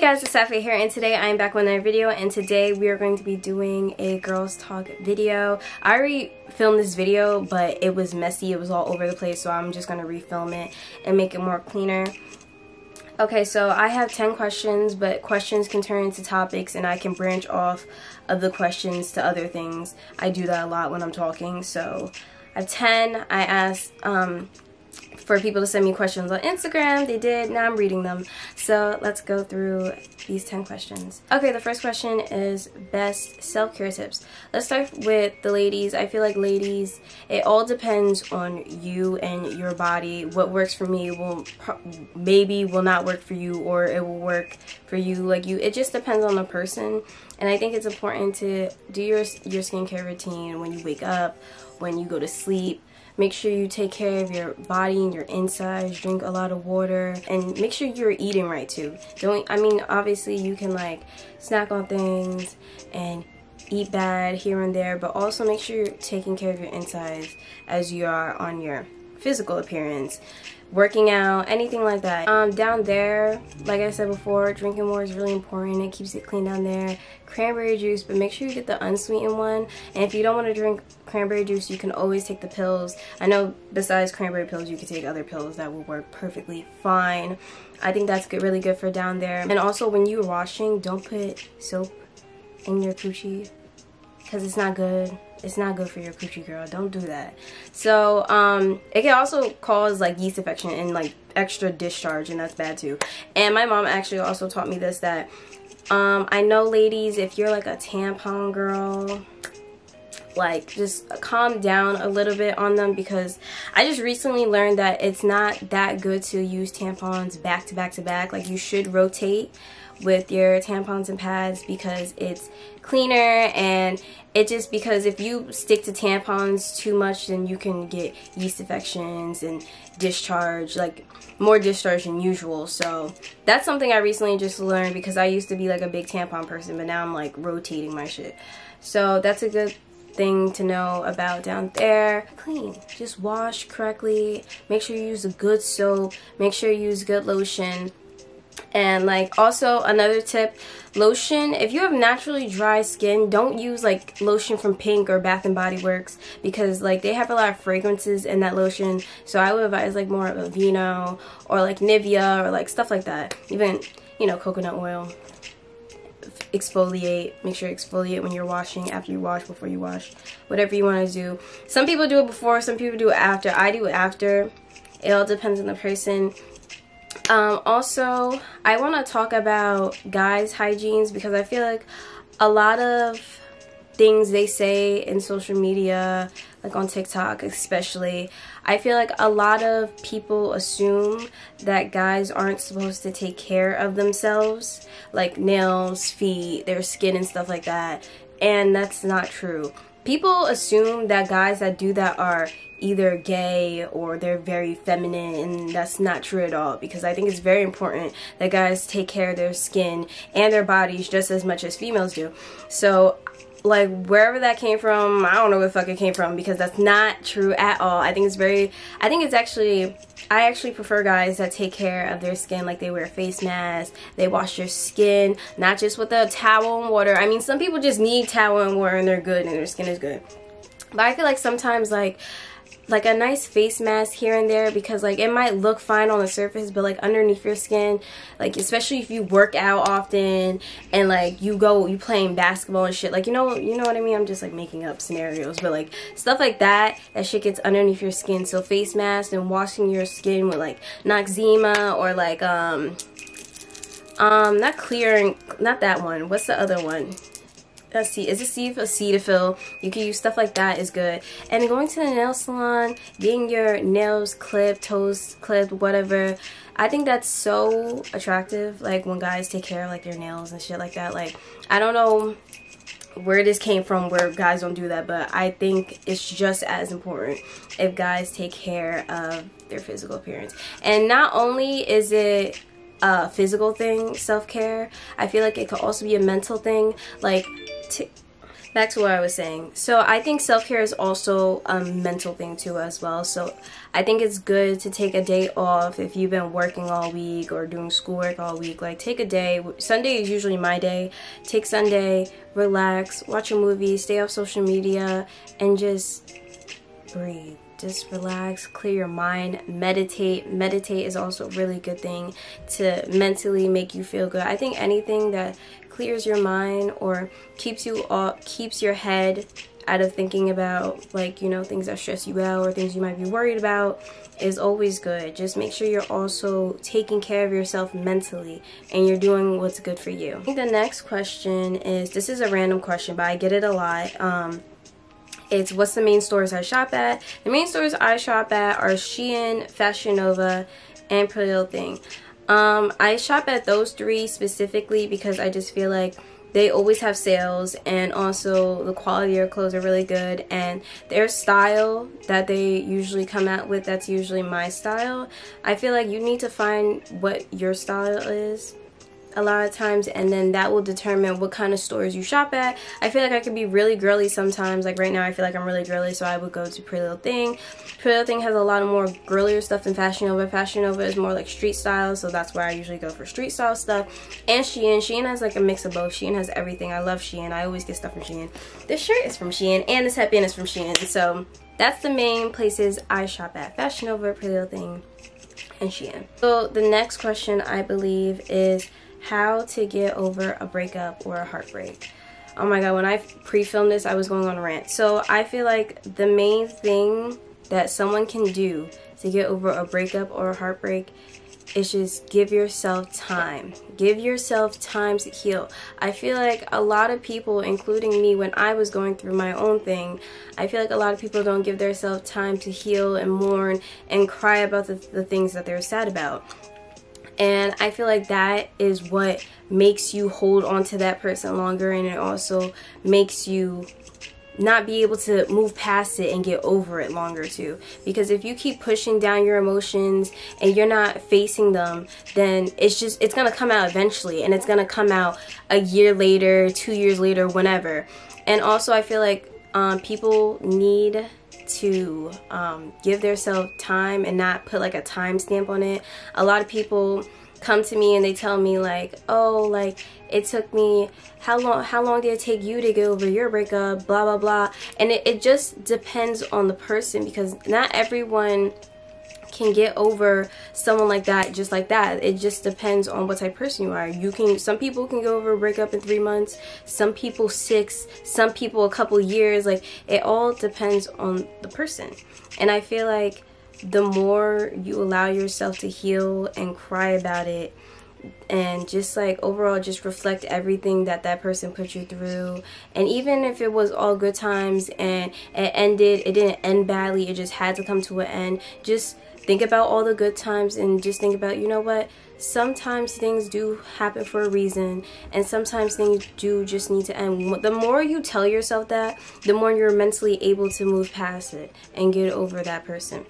guys, it's Sapphire here, and today I am back with another video, and today we are going to be doing a girls talk video. I already filmed this video, but it was messy, it was all over the place, so I'm just going to refilm it and make it more cleaner. Okay, so I have 10 questions, but questions can turn into topics and I can branch off of the questions to other things. I do that a lot when I'm talking, so I have 10. I asked for people to send me questions on Instagram. They did. Now I'm reading them. So let's go through these 10 questions. Okay, the first question is best self-care tips. Let's start with the ladies. I feel like ladies, it all depends on you and your body. What works for me will maybe will not work for you, or it will work for you. Like it just depends on the person. And I think it's important to do your skincare routine when you wake up, when you go to sleep. Make sure you take care of your body and your insides, drink a lot of water, and make sure you're eating right too. I mean, obviously you can like snack on things and eat bad here and there, but also make sure you're taking care of your insides as you are on your physical appearance. Working out, anything like that. Down there, like I said before, drinking water is really important. It keeps it clean down there. Cranberry juice, but make sure you get the unsweetened one. And if you don't want to drink cranberry juice, you can always take the pills. I know besides cranberry pills, you can take other pills that will work perfectly fine. I think that's good, really good for down there. And also, when you're washing, don't put soap in your coochie, because it's not good. It's not good for your coochie, girl. Don't do that. So it can also cause like yeast infection and like extra discharge, and that's bad too. And my mom actually also taught me this, that I know ladies, if you're like a tampon girl, like just calm down a little bit on them, because I just recently learned that it's not that good to use tampons back to back to back. Like you should rotate with your tampons and pads because it's cleaner, and it just, because if you stick to tampons too much, then you can get yeast infections and discharge, like more discharge than usual. So that's something I recently just learned, because I used to be like a big tampon person, but now I'm like rotating my shit. So that's a good thing to know about down there. Clean, just wash correctly, make sure you use a good soap, make sure you use good lotion. And like also another tip, lotion, if you have naturally dry skin, don't use like lotion from Pink or Bath and Body Works, because like they have a lot of fragrances in that lotion. So I would advise like more of Aveeno or like Nivea or like stuff like that. Even, you know, coconut oil. Exfoliate, make sure you exfoliate when you're washing, after you wash, before you wash, whatever you want to do. Some people do it before, some people do it after. I do it after. It all depends on the person. Also, I want to talk about guys' hygienes, because I feel like a lot of things they say in social media, like on TikTok especially, I feel like a lot of people assume that guys aren't supposed to take care of themselves, like nails, feet, their skin and stuff like that, and that's not true. People assume that guys that do that are either gay or they're very feminine, and that's not true at all, because I think it's very important that guys take care of their skin and their bodies just as much as females do. So like wherever that came from, I don't know where the fuck it came from, because that's not true at all. I actually prefer guys that take care of their skin, like they wear face masks, they wash their skin, not just with a towel and water. I mean, some people just need towel and water and they're good and their skin is good. But I feel like sometimes like a nice face mask here and there, because like it might look fine on the surface, but like underneath your skin, like especially if you work out often and like you playing basketball and shit, like you know what I mean. I'm just like making up scenarios, but like stuff like that shit gets underneath your skin. So face mask and washing your skin with like Noxzema or like not clearing, not that one, what's the other one? Let's see, is it Cetaphil? You can use stuff like that, is good. And going to the nail salon, getting your nails clipped, toes clipped, whatever. I think that's so attractive, like when guys take care of like their nails and shit like that. Like, I don't know where this came from, where guys don't do that, but I think it's just as important if guys take care of their physical appearance. And not only is it a physical thing, self-care, I feel like it could also be a mental thing. Like back to what I was saying. So I think self-care is also a mental thing too as well. So I think it's good to take a day off if you've been working all week or doing schoolwork all week. Like, take a day. Sunday is usually my day. Take Sunday, relax, watch a movie, stay off social media, and just breathe. Just relax, clear your mind, meditate. Meditate is also a really good thing to mentally make you feel good. I think anything that clears your mind or keeps your head out of thinking about, like, you know, things that stress you out or things you might be worried about is always good. Just make sure you're also taking care of yourself mentally and you're doing what's good for you. I think the next question is, this is a random question, but I get it a lot. It's, what's the main stores I shop at? The main stores I shop at are Shein, Fashion Nova, and Pretty Little Thing. I shop at those three specifically because I just feel like they always have sales, and also the quality of their clothes are really good, and their style that they usually come out with, that's usually my style. I feel like you need to find what your style is a lot of times, and then that will determine what kind of stores you shop at. I feel like I can be really girly sometimes. Like right now I feel like I'm really girly, so I would go to Pretty Little Thing. Pretty Little Thing has a lot of more girlier stuff than Fashion Nova. Fashion Nova is more like street style, so that's where I usually go for street style stuff. And Shein has like a mix of both. Shein has everything. I love Shein. I always get stuff from Shein. This shirt is from Shein, and this headband is from Shein. So that's the main places I shop at: Fashion Nova, Pretty Little Thing, and Shein. So the next question, I believe, is how to get over a breakup or a heartbreak. Oh my god, when I pre-filmed this, I was going on a rant. So I feel like the main thing that someone can do to get over a breakup or a heartbreak is just give yourself time. Give yourself time to heal. I feel like a lot of people, including me, when I was going through my own thing, I feel like a lot of people don't give themselves time to heal and mourn and cry about the things that they're sad about. And I feel like that is what makes you hold on to that person longer, and it also makes you not be able to move past it and get over it longer too. Because if you keep pushing down your emotions and you're not facing them, then it's gonna come out eventually, and it's gonna come out a year later, 2 years later, whenever. And also I feel like people need to give themselves time and not put like a time stamp on it. A lot of people come to me and they tell me like, oh, like it took me, how long did it take you to get over your breakup, blah blah blah. And it just depends on the person, because not everyone can get over someone like that just like that. It just depends on what type of person you are. Some people can go over a breakup in 3 months, some people 6, some people a couple years. Like, it all depends on the person. And I feel like the more you allow yourself to heal and cry about it, and just like overall just reflect everything that person put you through, and even if it was all good times and it didn't end badly, it just had to come to an end, just think about all the good times and just think about, you know what, sometimes things do happen for a reason, and sometimes things do just need to end. The more you tell yourself that, the more you're mentally able to move past it and get over that person.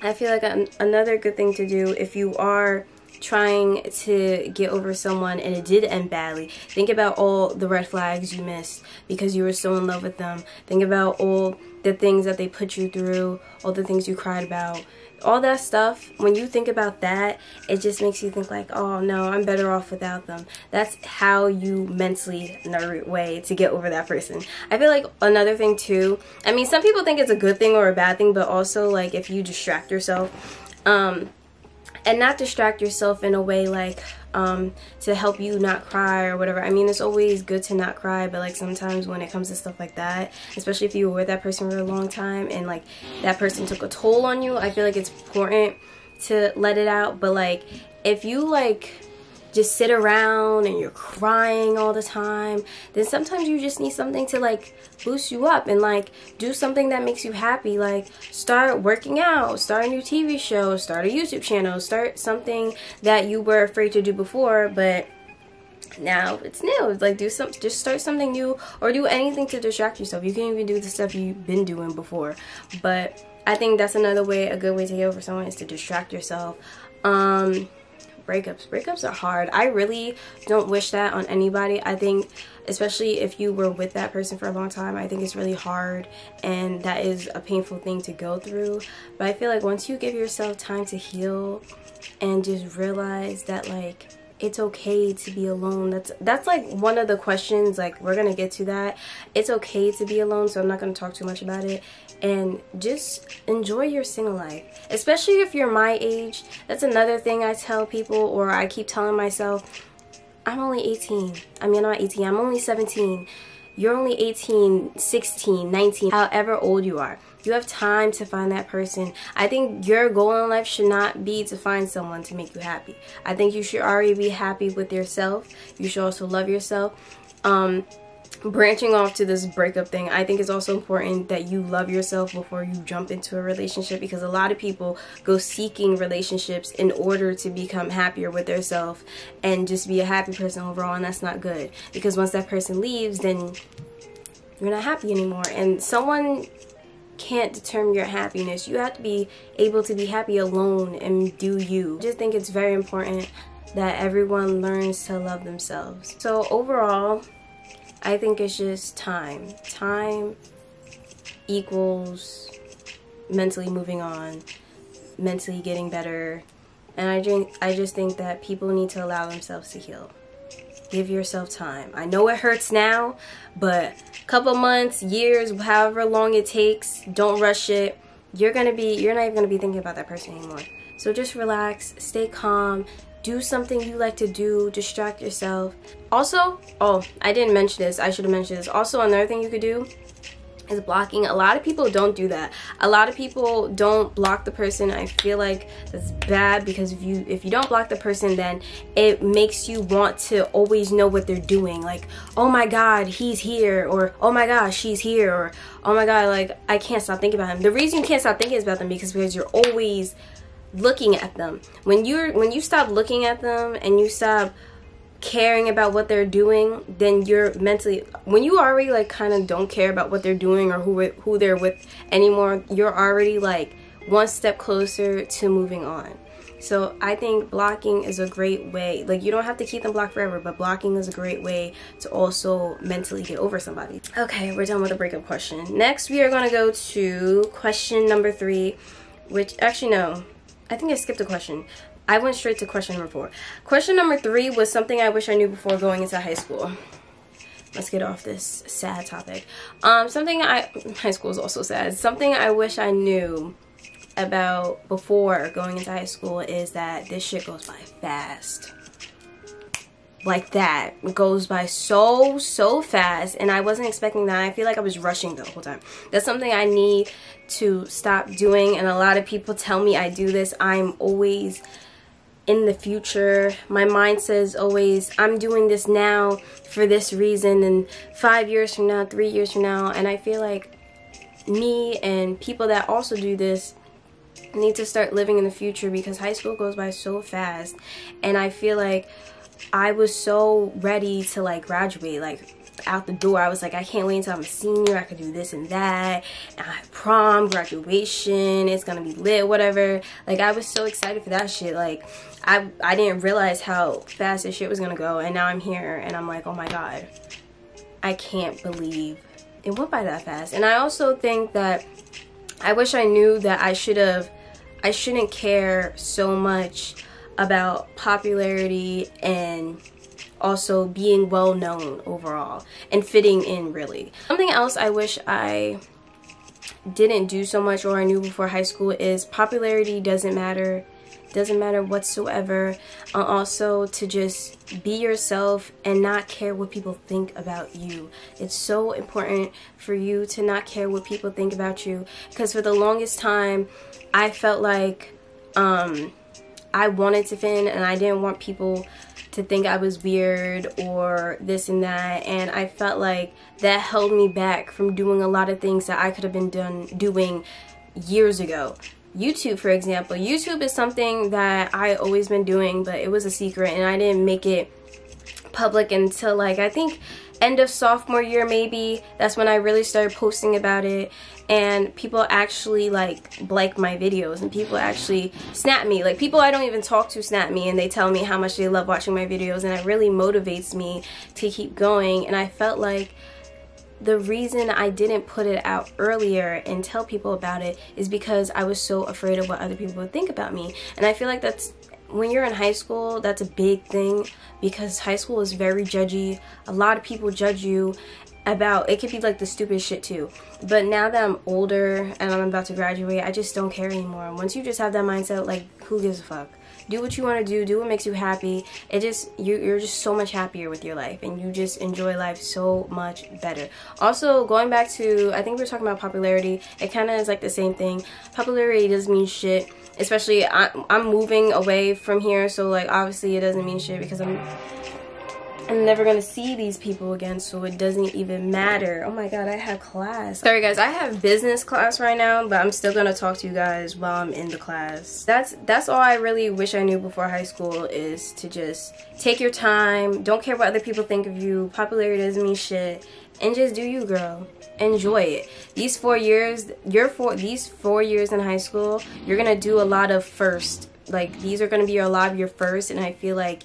I feel like another good thing to do if you are trying to get over someone and it did end badly, think about all the red flags you missed because you were so in love with them. Think about all the things that they put you through, all the things you cried about, all that stuff. When you think about that, it just makes you think like, oh no, I'm better off without them. That's how you mentally, in a way, to get over that person. I feel like another thing too, I mean, some people think it's a good thing or a bad thing, but also like if you distract yourself, and not distract yourself in a way like to help you not cry or whatever. I mean, it's always good to not cry, but like sometimes when it comes to stuff like that, especially if you were with that person for a long time and like that person took a toll on you, I feel like it's important to let it out. But like if you like just sit around and you're crying all the time, then sometimes you just need something to like boost you up and like do something that makes you happy. Like start working out, start a new TV show, start a YouTube channel, start something that you were afraid to do before but now it's new. Like just start something new, or do anything to distract yourself. You can even do the stuff you've been doing before. But I think that's another way, a good way to get over someone, is to distract yourself. Breakups are hard. I really don't wish that on anybody. I think especially if you were with that person for a long time. I think it's really hard, and that is a painful thing to go through. But I feel like once you give yourself time to heal and just realize that like it's okay to be alone. That's like one of the questions, like we're gonna get to that. It's okay to be alone, so I'm not gonna talk too much about it. And just enjoy your single life, especially if you're my age. That's another thing I tell people, or I keep telling myself. I'm only 18. I mean, I'm not 18, I'm only 17. You're only 18, 16, 19, however old you are. You have time to find that person. I think your goal in life should not be to find someone to make you happy. I think you should already be happy with yourself. You should also love yourself. Branching off to this breakup thing, I think it's also important that you love yourself before you jump into a relationship, because a lot of people go seeking relationships in order to become happier with themselves and just be a happy person overall, and that's not good, because once that person leaves, then you're not happy anymore, and someone can't determine your happiness. You have to be able to be happy alone and do you. I just think it's very important that everyone learns to love themselves. So overall, I think it's just time. Time equals mentally moving on, mentally getting better. And I just think that people need to allow themselves to heal. Give yourself time. I know it hurts now, but a couple months, years, however long it takes, don't rush it. You're not even gonna be thinking about that person anymore. So just relax, stay calm. Do something you like to do, distract yourself. Also, oh, I didn't mention this, I should have mentioned this. Also, another thing you could do is blocking. A lot of people don't do that. A lot of people don't block the person. I feel like that's bad, because if you don't block the person, then it makes you want to always know what they're doing. Like, oh my god, he's here, or oh my gosh, she's here, or oh my god, like I can't stop thinking about him. The reason you can't stop thinking about them because you're always looking at them. When you stop looking at them and you stop caring about what they're doing, then you're mentally, when you already like kind of don't care about what they're doing or who they're with anymore, you're already like one step closer to moving on. So I think blocking is a great way. Like, you don't have to keep them blocked forever, but blocking is a great way to also mentally get over somebody. Okay, we're done with the breakup question. Next, we are going to go to question number 3, which actually no, I think I skipped a question. I went straight to question number 4. Question number 3 was something I wish I knew before going into high school. Let's get off this sad topic. High school is also sad. Something I wish I knew about before going into high school is that this shit goes by fast. Like that. It goes by so fast, and I wasn't expecting that. I feel like I was rushing the whole time. That's something I need to stop doing, and a lot of people tell me I do this. I'm always in the future. My mind says always, I'm doing this now for this reason, and 5 years from now, 3 years from now. And I feel like me and people that also do this need to start living in the future, because high school goes by so fast. And I feel like I was so ready to like graduate, like out the door. I was like, I can't wait until I'm a senior. I could do this and that. And I have prom, graduation, it's gonna be lit, whatever. Like, I was so excited for that shit. Like, I didn't realize how fast this shit was gonna go, and now I'm here and I'm like, oh my god, I can't believe it went by that fast. And I also think that I wish I knew that I shouldn't care so much about popularity and also being well known overall and fitting in, really. Something else I wish I didn't do so much, or I knew before high school, is popularity doesn't matter whatsoever. Also, to just be yourself and not care what people think about you. It's so important for you to not care what people think about you, because for the longest time I felt like I wanted to fit in, and I didn't want people to think I was weird or this and that, and I felt like that held me back from doing a lot of things that I could have been doing years ago. YouTube, for example. YouTube is something that I always been doing, but it was a secret, and I didn't make it public until like I think end of sophomore year maybe, that's when I really started posting about it, and people actually like my videos, and people actually snap me. Like, people I don't even talk to snap me, and they tell me how much they love watching my videos, and it really motivates me to keep going. And I felt like the reason I didn't put it out earlier and tell people about it is because I was so afraid of what other people would think about me. And I feel like that's, when you're in high school, that's a big thing, because high school is very judgy. A lot of people judge you about, it could be like the stupid shit too. But now that I'm older and I'm about to graduate, I just don't care anymore. Once you just have that mindset, like, who gives a fuck? Do what you want to do what makes you happy. It just, you're just so much happier with your life, and you just enjoy life so much better. Also, going back to, I think we were talking about popularity, it kind of is like the same thing. Popularity doesn't mean shit, especially I'm moving away from here, so like obviously it doesn't mean shit because I'm never gonna see these people again, so it doesn't even matter. Oh my god, I have class. Sorry guys, I have business class right now, but I'm still gonna talk to you guys while I'm in the class. That's all I really wish I knew before high school, is to just take your time, don't care what other people think of you, popularity doesn't mean shit, and just do you, girl. Enjoy it. These 4 years, these 4 years in high school, you're gonna do a lot of first. Like, these are gonna be a lot of your first, and I feel like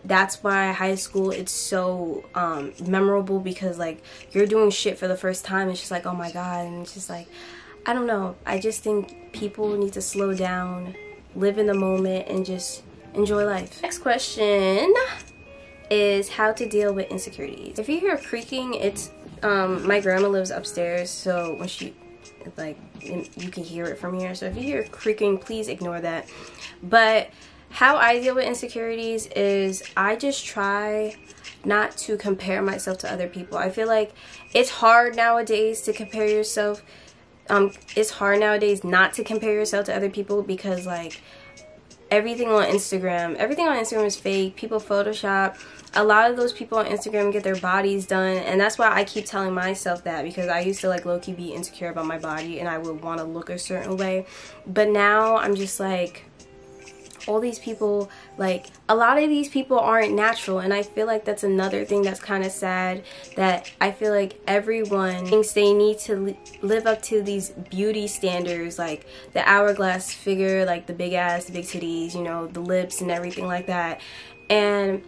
that's why high school, it's so memorable, because like you're doing shit for the first time. It's just like, oh my god. And it's just like, I don't know, I just think people need to slow down, live in the moment, and just enjoy life. Next question is how to deal with insecurities. If you hear creaking, it's my grandma lives upstairs, so when she, like, you can hear it from here, so if you hear creaking, please ignore that. But how I deal with insecurities is I just try not to compare myself to other people. I feel like it's hard nowadays to compare yourself. It's hard nowadays not to compare yourself to other people, because like everything on Instagram is fake. People Photoshop. A lot of those people on Instagram get their bodies done, and that's why I keep telling myself that, because I used to like low-key be insecure about my body, and I would want to look a certain way. But now I'm just like, all these people, like, a lot of these people aren't natural, and I feel like that's another thing that's kind of sad, that I feel like everyone thinks they need to live up to these beauty standards, like the hourglass figure, like the big ass, the big titties, you know, the lips and everything like that. And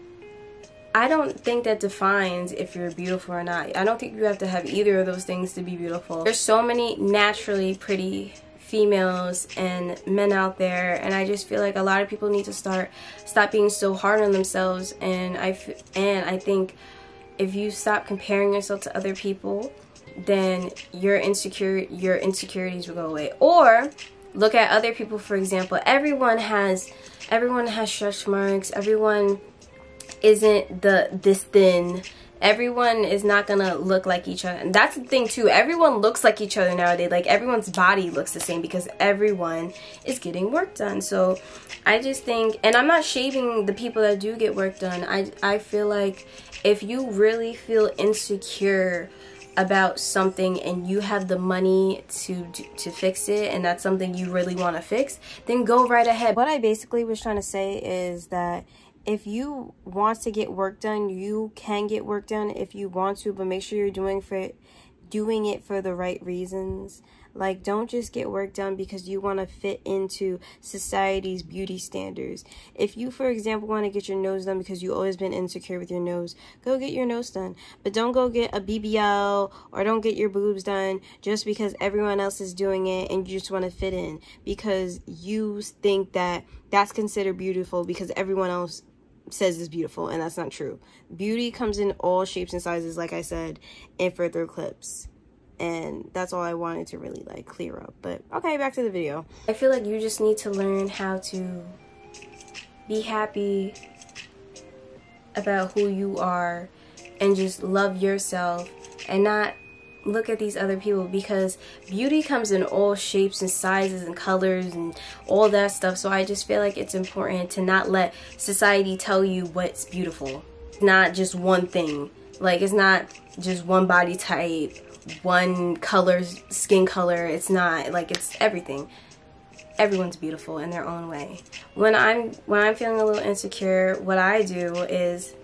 I don't think that defines if you're beautiful or not. I don't think you have to have either of those things to be beautiful. There's so many naturally pretty females and men out there, and I just feel like a lot of people need to stop being so hard on themselves. And I think if you stop comparing yourself to other people, then your insecurities will go away. Or look at other people, for example. Everyone has stretch marks. Everyone isn't this thin. Everyone is not gonna look like each other, and that's the thing too. Everyone looks like each other nowadays. Like, everyone's body looks the same because everyone is getting work done. So I just think, and I'm not shaming the people that do get work done. I feel like if you really feel insecure about something and you have the money to fix it, and that's something you really want to fix, then go right ahead. What I basically was trying to say is that if you want to get work done, you can get work done if you want to, but make sure you're doing it for the right reasons. Like, don't just get work done because you want to fit into society's beauty standards. If you, for example, want to get your nose done because you've always been insecure with your nose, go get your nose done. But don't go get a BBL, or don't get your boobs done just because everyone else is doing it and you just want to fit in, because you think that that's considered beautiful because everyone else says is beautiful, and that's not true. Beauty comes in all shapes and sizes, like I said in further clips, and that's all I wanted to really like clear up. But okay, back to the video. I feel like you just need to learn how to be happy about who you are and just love yourself and not look at these other people, because beauty comes in all shapes and sizes and colors and all that stuff. So I just feel like it's important to not let society tell you what's beautiful. It's not just one thing. Like, it's not just one body type, one color, skin color. It's not like, it's everything. Everyone's beautiful in their own way. When I'm feeling a little insecure, what I do is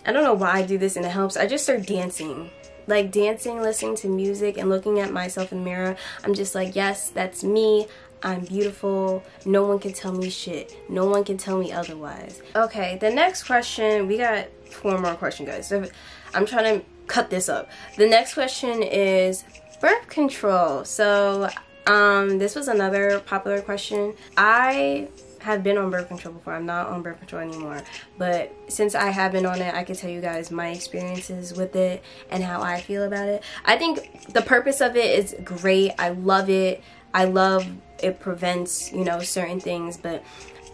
I don't know why I do this and it helps. I just start dancing. Like dancing, listening to music, and looking at myself in the mirror. I'm just like, yes, that's me. I'm beautiful. No one can tell me shit. No one can tell me otherwise. Okay, the next question, we got 4 more questions, guys. So I'm trying to cut this up. The next question is birth control. So this was another popular question. I have been on birth control before. I'm not on birth control anymore, but since I have been on it, I can tell you guys my experiences with it and how I feel about it. I think the purpose of it is great. I love it. I love it prevents, you know, certain things, but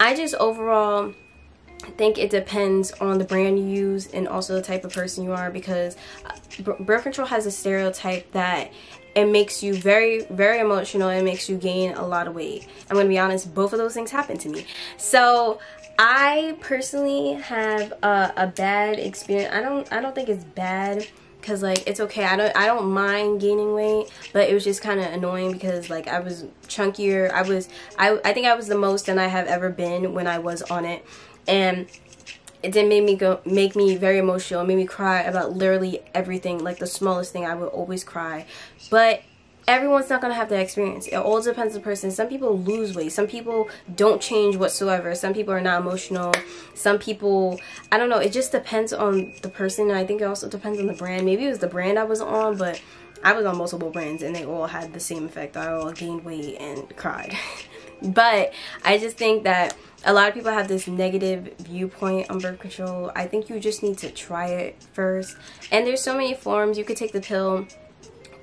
I just overall think it depends on the brand you use and also the type of person you are, because birth control has a stereotype that it makes you very, very emotional. It makes you gain a lot of weight. I'm gonna be honest, both of those things happened to me. So I personally have a bad experience. I don't think it's bad, because like it's okay. I don't mind gaining weight, but it was just kind of annoying because like I was chunkier. I think I was the most than I have ever been when I was on it, and it did make me very emotional. It made me cry about literally everything, like the smallest thing. I would always cry. But everyone's not gonna have that experience. It all depends on the person. Some people lose weight. Some people don't change whatsoever. Some people are not emotional. Some people, I don't know. It just depends on the person, and I think it also depends on the brand. Maybe it was the brand I was on, but I was on multiple brands, and they all had the same effect. I all gained weight and cried. But I just think that a lot of people have this negative viewpoint on birth control. I think you just need to try it first. And there's so many forms. You could take the pill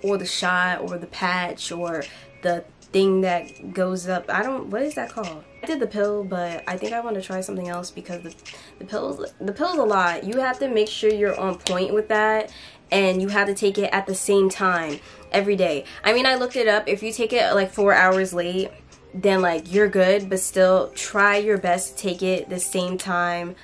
or the shot or the patch or the thing that goes up. What is that called? I did the pill, but I think I want to try something else, because the pill's a lot. You have to make sure you're on point with that, and you have to take it at the same time every day. I mean, I looked it up. If you take it like 4 hours late, then like you're good, but still try your best to take it the same time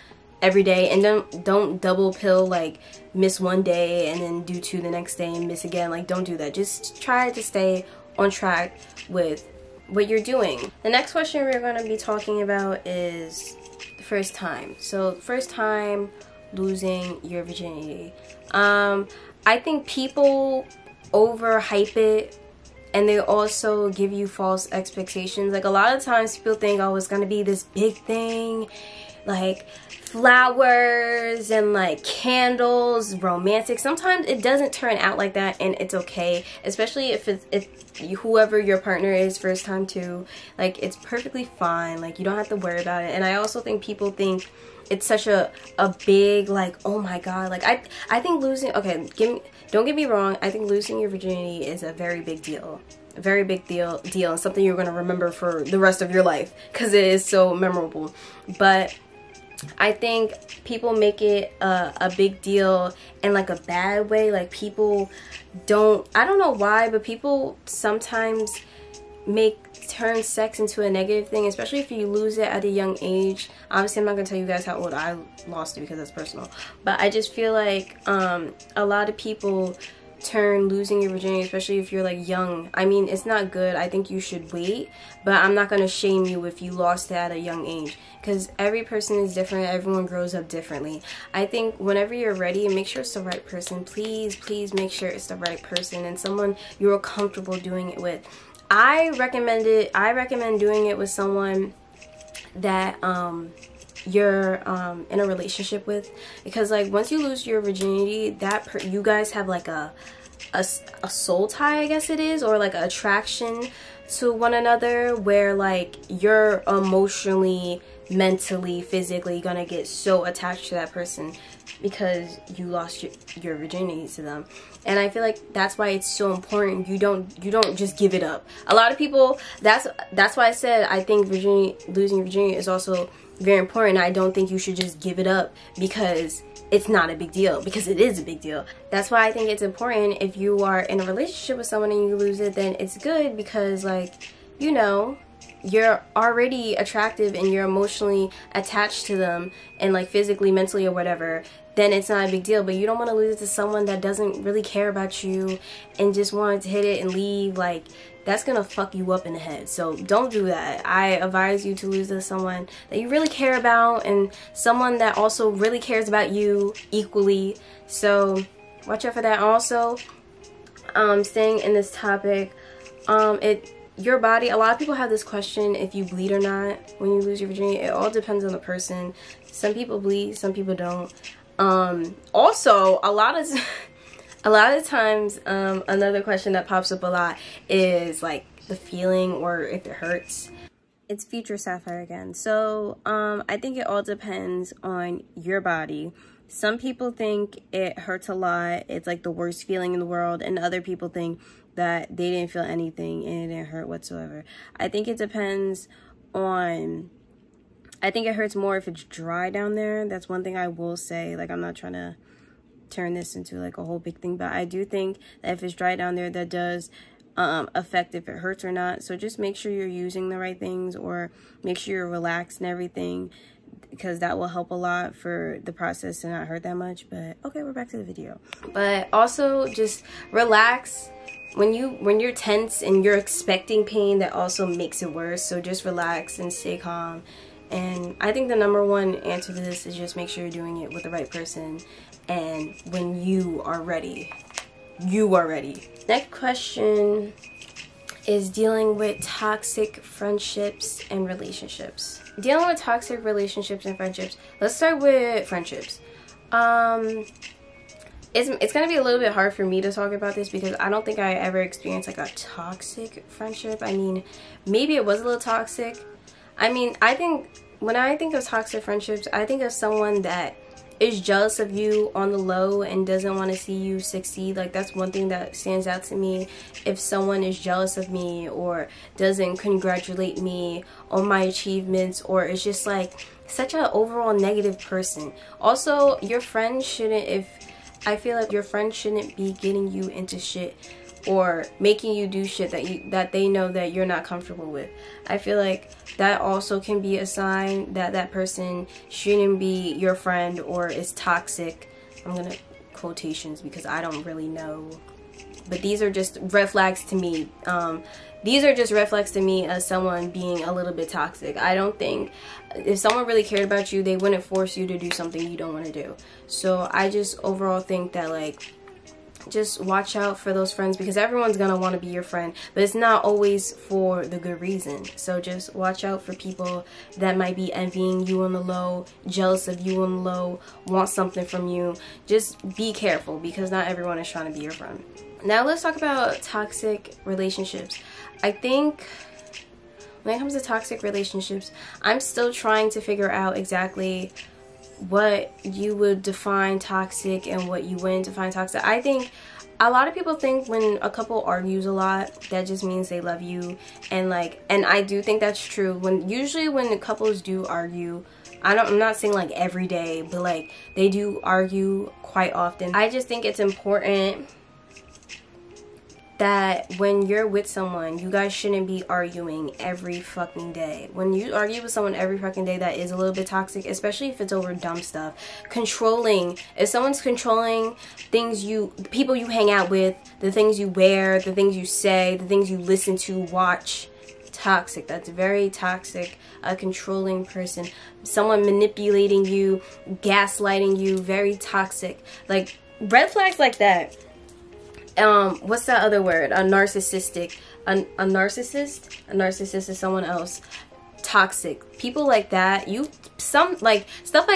every day, and don't double pill, like miss one day and then do 2 the next day and miss again. Like don't do that. Just try to stay on track with what you're doing. The next question we're going to be talking about is the first time. So first time losing your virginity. I think people overhype it, and they also give you false expectations. Like a lot of times people think, oh, it's gonna be this big thing, like flowers and like candles, romantic. Sometimes it doesn't turn out like that, and it's okay, especially if whoever your partner is first time too. Like it's perfectly fine. Like you don't have to worry about it. And I also think people think it's such a big, like, oh my god. Like I think losing, okay, don't get me wrong, I think losing your virginity is a very big deal. A very big deal, and something you're going to remember for the rest of your life, because it is so memorable. But I think people make it a big deal in like a bad way. Like people don't, I don't know why, but people sometimes turn sex into a negative thing, especially if you lose it at a young age. Obviously I'm not gonna tell you guys how old I lost it, because that's personal, but I just feel like a lot of people turn losing your virginity, especially if you're like young. I mean, it's not good. I think you should wait, but I'm not gonna shame you if you lost it at a young age, because every person is different. Everyone grows up differently. I think whenever you're ready, make sure it's the right person. Please make sure it's the right person and someone you're comfortable doing it with. I recommend doing it with someone that you're in a relationship with, because like once you lose your virginity, you guys have like a soul tie, I guess it is, or like an attraction to one another, where like you're emotionally, mentally, physically gonna get so attached to that person because you lost your virginity to them. And I feel like that's why it's so important. You don't just give it up. A lot of people, that's why I said I think losing virginity is also very important. I don't think you should just give it up because it's not a big deal, because it is a big deal. That's why I think it's important. If you are in a relationship with someone and you lose it, then it's good, because like, you know, you're already attractive and you're emotionally attached to them and like physically, mentally, or whatever, then it's not a big deal. But you don't want to lose it to someone that doesn't really care about you and just wanted to hit it and leave. Like, that's gonna fuck you up in the head. So don't do that. I advise you to lose to someone that you really care about and someone that also really cares about you equally. So watch out for that. Also, staying in this topic, your body, a lot of people have this question if you bleed or not when you lose your virginity. It all depends on the person. Some people bleed, some people don't. Also, a lot of times, another question that pops up a lot is like the feeling or if it hurts. It's future Sapphire again. So I think it all depends on your body. Some people think it hurts a lot, it's like the worst feeling in the world, and other people think that they didn't feel anything and it didn't hurt whatsoever. I think it depends on, I think it hurts more if it's dry down there. That's one thing I will say. Like, I'm not trying to turn this into like a whole big thing, but I do think that if it's dry down there, that does affect if it hurts or not. So just make sure you're using the right things, or make sure you're relaxed and everything, because that will help a lot for the process to not hurt that much. But okay, we're back to the video. But also just relax. When you're tense and you're expecting pain, that also makes it worse. So just relax and stay calm. And I think the number one answer to this is just make sure you're doing it with the right person, and when you are ready. You are ready. Next question is dealing with toxic friendships and relationships. Dealing with toxic relationships and friendships. Let's start with friendships. It's gonna be a little bit hard for me to talk about this because I don't think I ever experienced like a toxic friendship. I mean, maybe it was a little toxic. I mean, I think when I think of toxic friendships, I think of someone that is jealous of you on the low and doesn't want to see you succeed. Like, that's one thing that stands out to me. If someone is jealous of me or doesn't congratulate me on my achievements, or is just like such an overall negative person. Also, your friends shouldn't, I feel like your friends shouldn't be getting you into shit or making you do shit that they know that you're not comfortable with. I feel like that also can be a sign that that person shouldn't be your friend or is toxic. I'm gonna quotations because I don't really know, but these are just red flags to me. These are just red flags to me as someone being a little bit toxic. I don't think if someone really cared about you, they wouldn't force you to do something you don't want to do. So I just overall think that, like, just watch out for those friends, because everyone's gonna want to be your friend, but it's not always for the good reason. So just watch out for people that might be envying you on the low, jealous of you on the low, want something from you. Just be careful, because not everyone is trying to be your friend. Now let's talk about toxic relationships. I think when it comes to toxic relationships, I'm still trying to figure out exactly what you would define toxic and what you wouldn't define toxic. I think a lot of people think when a couple argues a lot, that just means they love you, and I do think that's true. Usually when couples do argue, I'm not saying like every day, but like they do argue quite often. I just think it's important that when you're with someone, you guys shouldn't be arguing every fucking day. When you argue with someone every fucking day, that is a little bit toxic, especially if it's over dumb stuff. Controlling. If someone's controlling things the people you hang out with, the things you wear, the things you say, the things you listen to, watch, toxic. That's very toxic. A controlling person. Someone manipulating you, gaslighting you, very toxic. Like, red flags like that. What's that other word? A narcissistic. A narcissist is someone else. Toxic. People like that, stuff like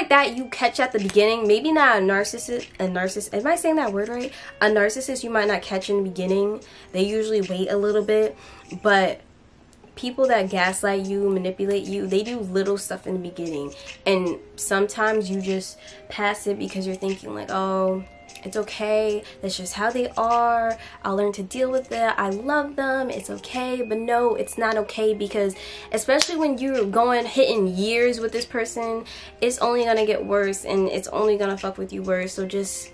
that you catch at the beginning. Maybe not a narcissist. Am I saying that word right? A narcissist you might not catch in the beginning. They usually wait a little bit. But people that gaslight you, manipulate you, they do little stuff in the beginning. And sometimes you just pass it because you're thinking like, oh, it's okay, that's just how they are, I'll learn to deal with it, I love them, it's okay. But no, it's not okay, because especially when you're hitting years with this person, it's only gonna get worse and it's only gonna fuck with you worse. So just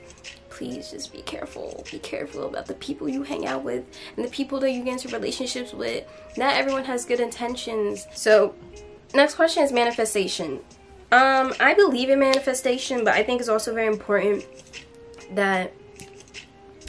please just be careful. Be careful about the people you hang out with and the people that you get into relationships with. Not everyone has good intentions. So next question is manifestation. I believe in manifestation, but I think it's also very important that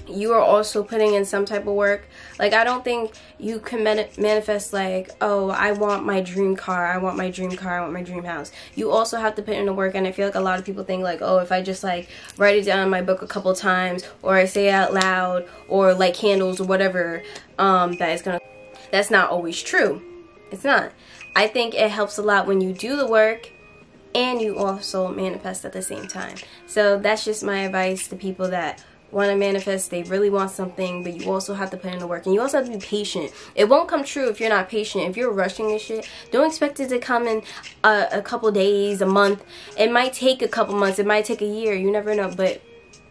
you are also putting in some type of work. Like, I don't think you can manifest like, oh, I want my dream car, I want my dream car, I want my dream house. You also have to put in the work, and I feel like a lot of people think like, oh, if I just like write it down in my book a couple times, or I say it out loud, or light candles or whatever, that's not always true. It's not. I think it helps a lot when you do the work and you also manifest at the same time. So that's just my advice to people that want to manifest. They really want something, but you also have to put in the work, and you also have to be patient. It won't come true if you're not patient. If you're rushing this shit, don't expect it to come in a couple days, a month. It might take a couple months, it might take a year, you never know. But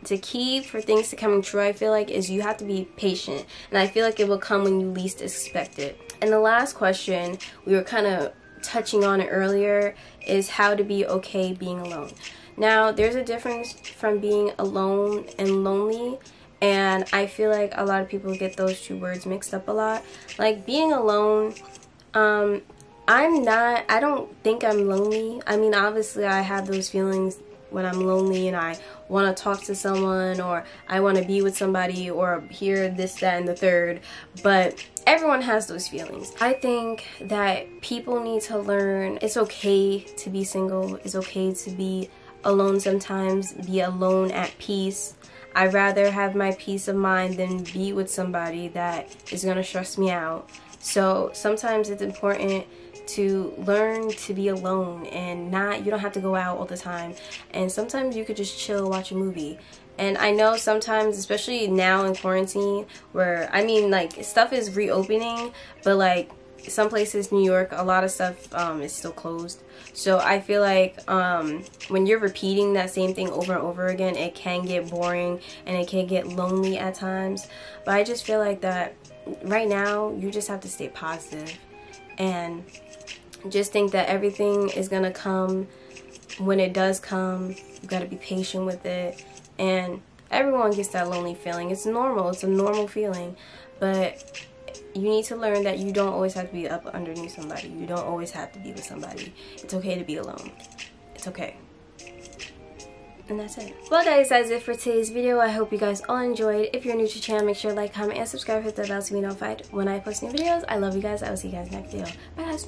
the key for things to coming true, I feel like, is you have to be patient, and I feel like it will come when you least expect it. And the last question, we were kind of touching on it earlier, is how to be okay being alone. Now, there's a difference from being alone and lonely, and I feel like a lot of people get those two words mixed up a lot. Like, being alone, I don't think I'm lonely. I mean, obviously I have those feelings when I'm lonely and I want to talk to someone, or I want to be with somebody, or hear this, that, and the third, but everyone has those feelings. I think that people need to learn it's okay to be single, it's okay to be alone sometimes, be alone at peace. I'd rather have my peace of mind than be with somebody that is gonna stress me out. So sometimes it's important to learn to be alone, and you don't have to go out all the time, and sometimes you could just chill, watch a movie. And I know sometimes, especially now in quarantine, where, I mean, like, stuff is reopening, but like some places, New York, a lot of stuff is still closed. So I feel like when you're repeating that same thing over and over again, it can get boring and it can get lonely at times. But I just feel like that right now you just have to stay positive and just think that everything is gonna come when it does come. You gotta be patient with it, and everyone gets that lonely feeling. It's normal, it's a normal feeling, but you need to learn that you don't always have to be up underneath somebody. You don't always have to be with somebody. It's okay to be alone. It's okay. And that's it. Well guys, that's it for today's video. I hope you guys all enjoyed. If you're new to the channel, make sure to like, comment, and subscribe. Hit the bell to be notified when I post new videos. I love you guys. I will see you guys next video. Bye guys.